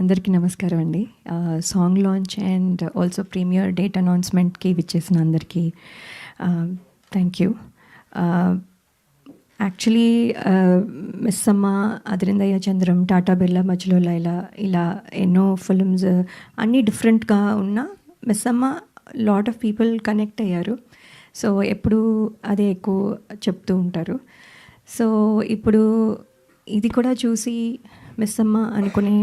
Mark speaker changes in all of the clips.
Speaker 1: అందరికీ నమస్కారం అండి. Song launch and also premiere date అనౌన్స్మెంట్కి విచ్చేసిన అందరికీ thank you. Actually Missamma, Adirindayya Chandram, Tata Birla, Madhyalo Laila, ఇలా ఎన్నో ఫిల్మ్స్ అన్నీ డిఫరెంట్గా ఉన్న Missamma lot of people connect అయ్యారు. సో ఎప్పుడు అదే ఎక్కువ చెప్తూ ఉంటారు. సో ఇప్పుడు ఇది కూడా చూసి మిస్సమ్మ అనుకునే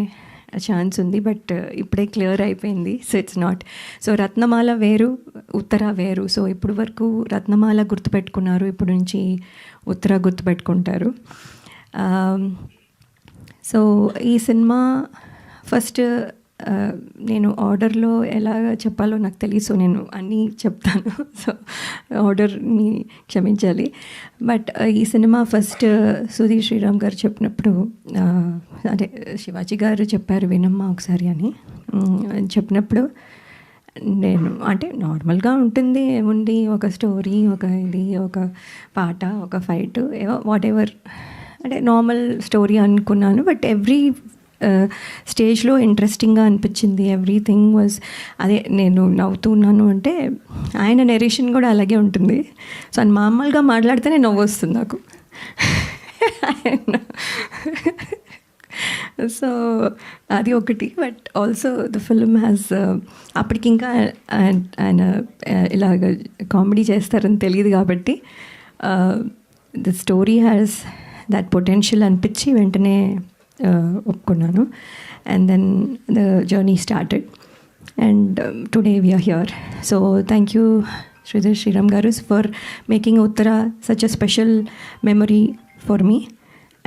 Speaker 1: ఛాన్స్ ఉంది, బట్ ఇప్పుడే క్లియర్ అయిపోయింది. So it's not. సో రత్నమాల వేరు, ఉత్తర వేరు. సో ఇప్పుడు వరకు రత్నమాల గుర్తుపెట్టుకున్నారు, ఇప్పుడు నుంచి ఉత్తర గుర్తుపెట్టుకుంటారు. సో ఈ సినిమా ఫస్ట్ నేను ఆర్డర్లో ఎలా చెప్పాలో నాకు తెలియదు. సో నేను అన్నీ చెప్తాను, సో ఆర్డర్ని క్షమించాలి. బట్ ఈ సినిమా ఫస్ట్ సుధీర్ శ్రీరామ్ గారు చెప్పినప్పుడు, అంటే శివాజీ గారు చెప్పారు వినమ్మా ఒకసారి అని చెప్పినప్పుడు, నేను అంటే నార్మల్గా ఉంటుంది, ఏముంది ఒక స్టోరీ, ఒక ఇది, ఒక పాట, ఒక ఫైట్, వాట్ ఎవర్, అంటే నార్మల్ స్టోరీ అనుకున్నాను. బట్ ఎవ్రీ స్టేజ్లో ఇంట్రెస్టింగ్గా అనిపించింది. ఎవ్రీథింగ్ వాజ్ అదే. నేను నవ్వుతున్నాను అంటే ఆయన నెరేషన్ కూడా అలాగే ఉంటుంది. సో ఆయన మామూలుగా మాట్లాడితేనే నవ్వు వస్తుంది నాకు. సో అది ఒకటి. But also the film has, అప్పటికి ఇంకా ఆయన ఇలాగ కామెడీ చేస్తారని తెలియదు కాబట్టి the story has that potential అనిపించి వెంటనే ఒప్పుకున్నాను. And then the journey started and today we are here. So thank you Sudheer Sriram garu for making ఉత్తర such a special memory for me,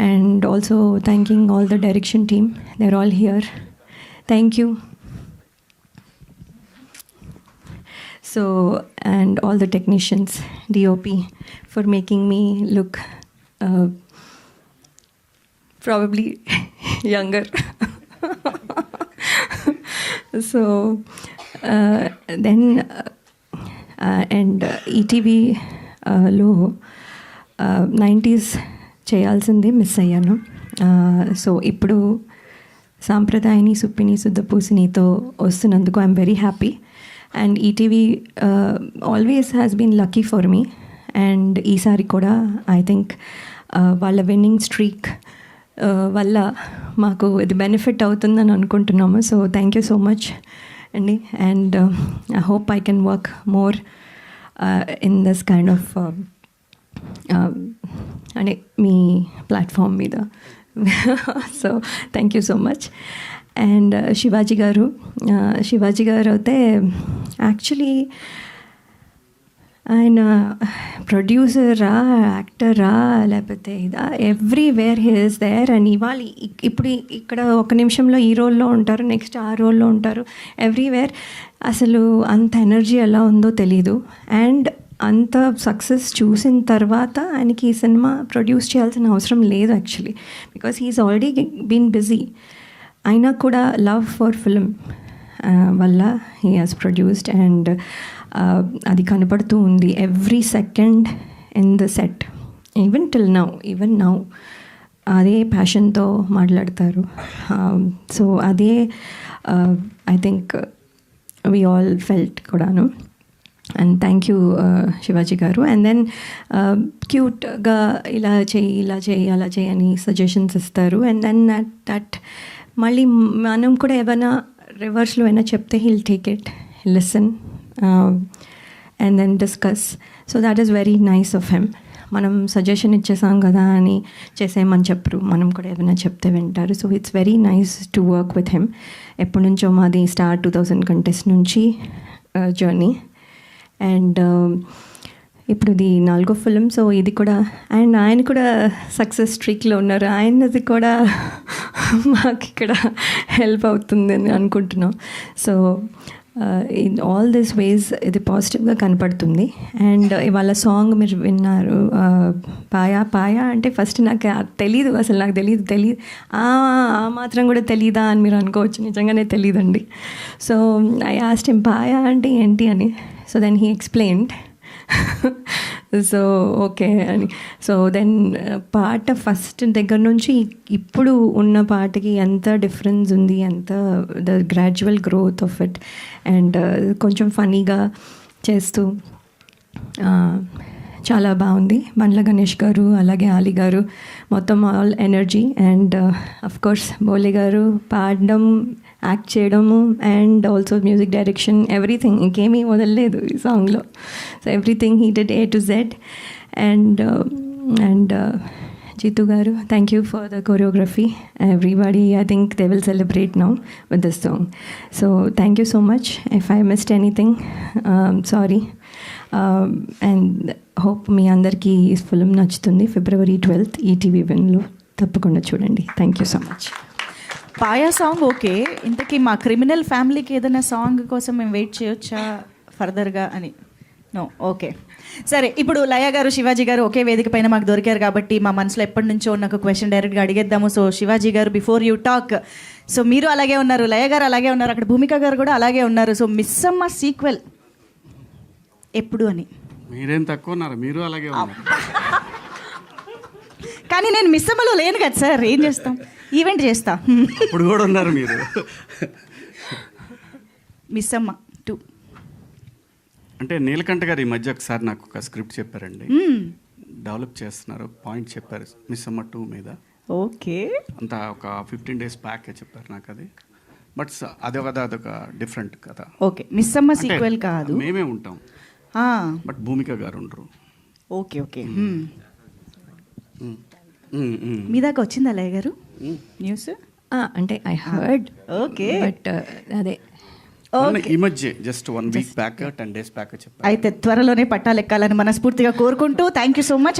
Speaker 1: and also thanking all the direction team. They're all here. Thank you. So, and all the technicians, DOP, for making me look probably younger. So then and ETV లో 90s చేయాల్సింది miss అయ్యాను. So ఇప్పుడు సాంప్రదాయని, సుప్పిని, శుద్ధపూసినితో వస్తున్నందుకు I'm very happy. And ETV always has been lucky for me. And ఈసారి కూడా I think వాళ్ళ winning streak వల్ల మాకు ఇది బెనిఫిట్ అవుతుందని అనుకుంటున్నాము. So thank you so much అండి. And I hope I can work more in this kind of అంటే మీ ప్లాట్ఫామ్ మీద. So thank you so much. And Shivaji garu అయితే యాక్చువల్లీ ఆయన ప్రొడ్యూసరా, యాక్టరా, లేకపోతే ఇదా, everywhere he is there. And ఇవాళ ఇప్పుడు ఇక్కడ ఒక నిమిషంలో ఈ రోల్లో ఉంటారు, నెక్స్ట్ ఆ రోల్లో ఉంటారు, ఎవ్రీవేర్. అసలు అంత ఎనర్జీ ఎలా ఉందో తెలీదు. అండ్ అంత సక్సెస్ చూసిన తర్వాత ఆయనకి ఈ సినిమా ప్రొడ్యూస్ చేయాల్సిన అవసరం లేదు actually, because he is already been busy. అయినా కూడా లవ్ ఫర్ ఫిల్మ్ వల్ల హీ హాజ్ ప్రొడ్యూస్డ్. అండ్ అది కనపడుతూ ఉంది every second in the set, even now అదే ప్యాషన్తో మాట్లాడతారు. సో అదే I think we all felt కూడాను. And thank you Shivaji garu. And then క్యూట్గా ఇలా చేయి అలా చేయి అని సజెషన్స్ ఇస్తారు. అండ్ దెన్ దట్ మళ్ళీ మనం కూడా ఏమైనా రివర్స్లో అయినా చెప్తే he'll take it, listen and then discuss. So that is very nice of him. మనం సజెషన్ ఇచ్చేసాం కదా అని చేసేయమని చెప్పరు, మనం కూడా ఏదైనా చెప్తే వింటారు. So it's very nice to work with him. ఎప్పటి నుంచో మాది స్టార్ 2000 కంటెస్ట్ నుంచి జర్నీ. అండ్ ఇప్పుడు ఇది 4వ ఫిల్మ్. సో ఇది కూడా, అండ్ ఆయన కూడా సక్సెస్ స్ట్రీక్లో ఉన్నారు. ఆయనది కూడా మాకు ఇక్కడ హెల్ప్ అవుతుందని అనుకుంటున్నాం. సో ఇన్ ఆల్ దిస్ వేస్ ఇది పాజిటివ్గా కనపడుతుంది. అండ్ ఇవాళ సాంగ్ మీరు విన్నారు, పాయా అంటే ఫస్ట్ నాకు తెలీదు, అసలు నాకు తెలియదు ఆ మాత్రం కూడా తెలీదా అని మీరు అనుకోవచ్చు. నిజంగానే తెలీదండి. సో ఐ ఆస్క్డ్ హిమ్ పాయా అంటే ఏంటి అని. So then he explained. So okay అని. సో దెన్ పాట ఫస్ట్ దగ్గర నుంచి ఇప్పుడు ఉన్న పాటకి ఎంత డిఫరెన్స్ ఉంది, ఎంత the gradual growth of it. And కొంచెం ఫనీగా చేస్తూ చాలా బాగుంది. బండ్ల గణేష్ గారు అలాగే ఆలి గారు మొత్తం all energy. And of course Bole garu పాడడం, యాక్ట్ చేయడము and also music direction, everything. ఇంకేమీ వదలలేదు ఈ సాంగ్లో. So everything he did A to Z. And Jeetu garu, thank you for the choreography. Everybody, I think they will celebrate now with this song. So thank you so much. If I missed anything, sorry. And hope మీ అందరికీ ఈ film నచ్చుతుంది. February 12th ETV1లో తప్పకుండా చూడండి. Thank you so much.
Speaker 2: Paya song okay. ఇంతకీ మా criminal ఫ్యామిలీకి ఏదైనా సాంగ్ కోసం మేము వెయిట్ చేయొచ్చా ఫర్దర్గా అని? No, okay. సరే, ఇప్పుడు లయ గారు, శివాజీ గారు ఒకే వేదిక పైన మాకు దొరికారు కాబట్టి మా మనసులో ఎప్పటి నుంచో ఉన్న ఒక క్వశ్చన్ డైరెక్ట్గా అడిగేద్దాము. సో శివాజీ గారు, బిఫోర్ యూ టాక్, సో మీరు అలాగే ఉన్నారు, లయ గారు అలాగే ఉన్నారు, అక్కడ భూమిక గారు కూడా అలాగే ఉన్నారు. సో మిస్సమ్మ సీక్వెల్ ఎప్పుడు అని?
Speaker 3: మీరేం తక్కువ ఉన్నారు, మీరు అలాగే ఉన్నారు.
Speaker 2: కానీ నేను మిస్సమ్మలో లేను కదా సార్, ఏం చేస్తాం, ఈవెంట్ చేస్తా.
Speaker 3: ఇప్పుడు కూడా ఉన్నారు మీరు.
Speaker 2: మిస్సమ్మ 2
Speaker 3: అంటే నీలకంఠ గారు ఈ మధ్య ఒకసారి నాకు ఒక స్క్రిప్ట్ చెప్పారండి, డెవలప్ చేస్తున్నారు, పాయింట్ చెప్పారు మిస్సమ్మ 2 మీద.
Speaker 2: ఓకే,
Speaker 3: అంతా ఒక 15 days బ్యాక్ చెప్పారు నాకు అది. బట్ అదొక డిఫరెంట్ కథ.
Speaker 2: ఓకే, మిస్సమ్మ సీక్వెల్ కాదు,
Speaker 3: మేమే ఉంటాం, బట్ భూమిక గారు ఉండరు.
Speaker 2: Okay okay. మీ దాకా వచ్చిందా లయ గారు న్యూస్?
Speaker 1: అంటే ఐ హర్డ్.
Speaker 2: ఓకే,
Speaker 1: బట్ అదే
Speaker 3: ఈ మధ్య just 1 week back 10 days back చెప్పారు.
Speaker 2: అయితే త్వరలోనే పట్టాలెక్కాలని మనస్ఫూర్తిగా కోరుకుంటూ థ్యాంక్ యూ సో మచ్.